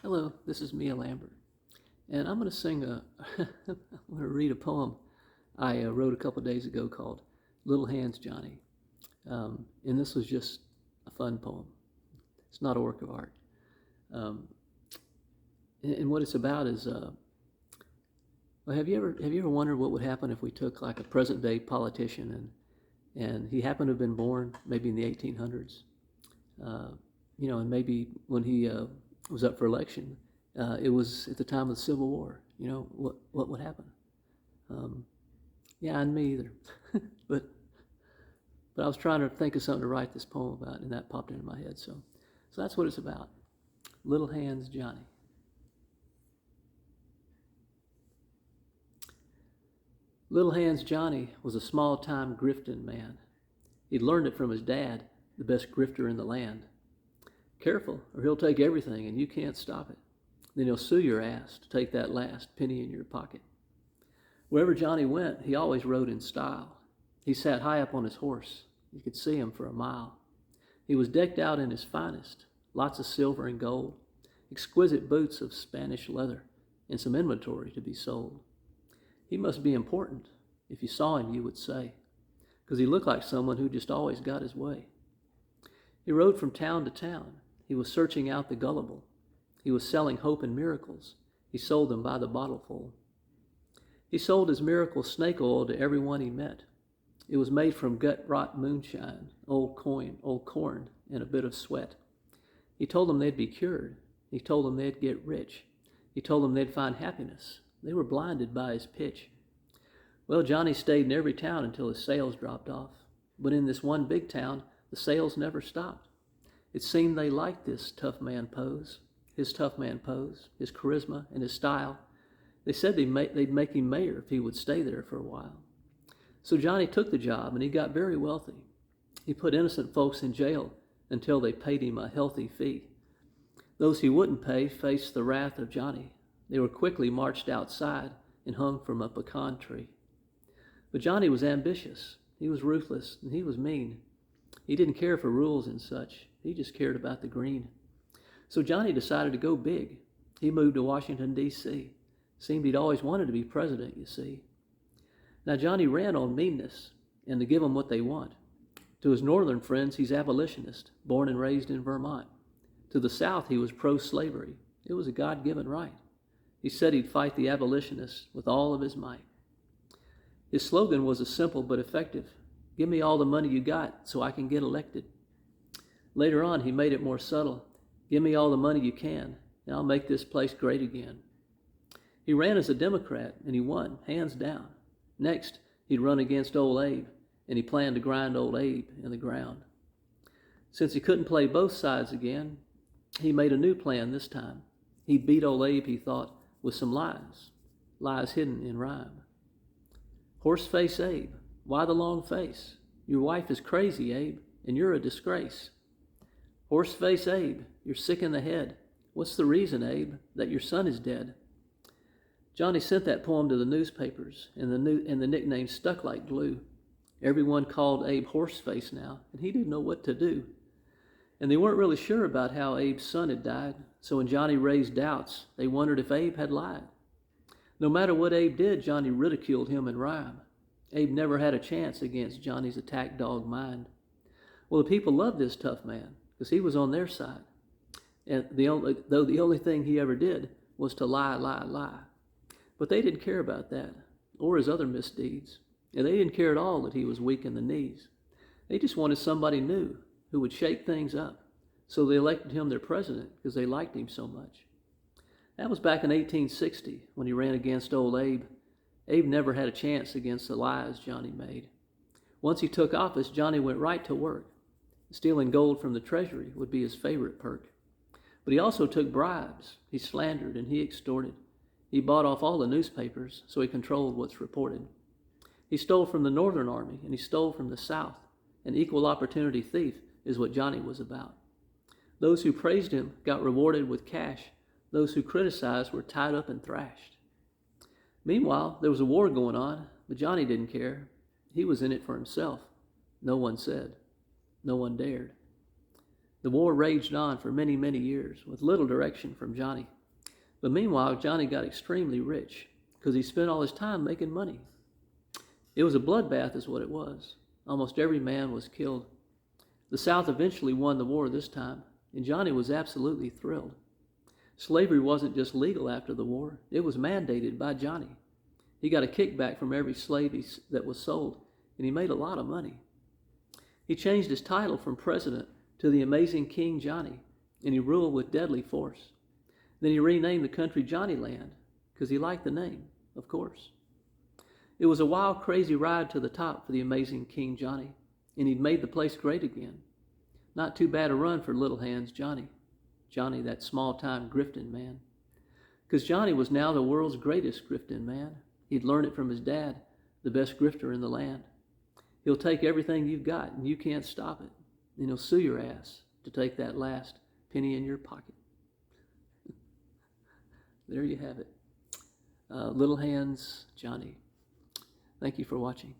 Hello, this is Mia Lambert, and I'm going to I'm going to read a poem I wrote a couple days ago called Little Hands, Johnny. And this was just a fun poem. It's not a work of art. Um, and what it's about is, well, have you ever wondered what would happen if we took like a present day politician and he happened to have been born maybe in the 1800s, uh, and maybe when he was up for election, it was at the time of the Civil War. What would happen? Um, yeah, and me either. but but I was trying to think of something to write this poem about, and that popped into my head. So that's what it's about. Little Hands, Johnny. Little Hands Johnny was a small-time grifting man. He'd learned it from his dad, the best grifter in the land. Careful, or he'll take everything and you can't stop it. Then he'll sue your ass to take that last penny in your pocket. Wherever Johnny went, he always rode in style. He sat high up on his horse. You could see him for a mile. He was decked out in his finest, lots of silver and gold, exquisite boots of Spanish leather, and some inventory to be sold. He must be important. If you saw him, you would say, because he looked like someone who just always got his way. He rode from town to town. He was searching out the gullible. He was selling hope and miracles. He sold them by the bottleful. He sold his miracle snake oil to everyone he met. It was made from gut-rot moonshine, old corn, and a bit of sweat. He told them they'd be cured. He told them they'd get rich. He told them they'd find happiness. They were blinded by his pitch. Well, Johnny stayed in every town until his sales dropped off. But in this one big town, the sales never stopped. It seemed they liked this tough man pose, his charisma, and his style. They said they'd make him mayor if he would stay there for a while. So Johnny took the job, and he got very wealthy. He put innocent folks in jail until they paid him a healthy fee. Those he wouldn't pay faced the wrath of Johnny. They were quickly marched outside and hung from a pecan tree. But Johnny was ambitious. He was ruthless, and he was mean. He didn't care for rules and such. He just cared about the green. So Johnny decided to go big. He moved to Washington, D.C. Seemed he'd always wanted to be president, you see. Now Johnny ran on meanness and to give them what they want. To his northern friends, he's abolitionist, born and raised in Vermont. To the south, he was pro-slavery. It was a God-given right. He said he'd fight the abolitionists with all of his might. His slogan was a simple but effective: give me all the money you got so I can get elected. Later on, he made it more subtle: give me all the money you can, and I'll make this place great again. He ran as a Democrat, and he won, hands down. Next, he'd run against old Abe, and he planned to grind old Abe in the ground. Since he couldn't play both sides again, he made a new plan this time. He beat old Abe, he thought, with some lies hidden in rhyme. Horseface Abe, why the long face? Your wife is crazy, Abe, and you're a disgrace. Horseface Abe, you're sick in the head. What's the reason, Abe, that your son is dead? Johnny sent that poem to the newspapers, and the nickname stuck like glue. Everyone called Abe Horseface now, and he didn't know what to do. And they weren't really sure about how Abe's son had died, so when Johnny raised doubts, they wondered if Abe had lied. No matter what Abe did, Johnny ridiculed him in rhyme. Abe never had a chance against Johnny's attack dog mind. Well, the people loved this tough man because he was on their side. And the only thing he ever did was to lie. But they didn't care about that or his other misdeeds. And they didn't care at all that he was weak in the knees. They just wanted somebody new who would shake things up. So they elected him their president because they liked him so much. That was back in 1860 when he ran against old Abe. Abe never had a chance against the lies Johnny made. Once he took office, Johnny went right to work. Stealing gold from the treasury would be his favorite perk. But he also took bribes. He slandered and he extorted. He bought off all the newspapers, so he controlled what's reported. He stole from the Northern Army and he stole from the South. An equal opportunity thief is what Johnny was about. Those who praised him got rewarded with cash. Those who criticized were tied up and thrashed. Meanwhile, there was a war going on, but Johnny didn't care. He was in it for himself. No one said. No one dared. The war raged on for many, many years with little direction from Johnny. But meanwhile, Johnny got extremely rich because he spent all his time making money. It was a bloodbath is what it was. Almost every man was killed. The South eventually won the war this time, and Johnny was absolutely thrilled. Slavery wasn't just legal after the war, it was mandated by Johnny. He got a kickback from every slave that was sold, and he made a lot of money. He changed his title from president to the Amazing King Johnny, and he ruled with deadly force. Then he renamed the country Johnnyland, because he liked the name, of course. It was a wild, crazy ride to the top for the Amazing King Johnny, and he'd made the place great again. Not too bad a run for Little Hands Johnny. Johnny, that small-time grifting man. Because Johnny was now the world's greatest grifting man. He'd learned it from his dad, the best grifter in the land. He'll take everything you've got, and you can't stop it. And he'll sue your ass to take that last penny in your pocket. There you have it. Little Hands Johnny. Thank you for watching.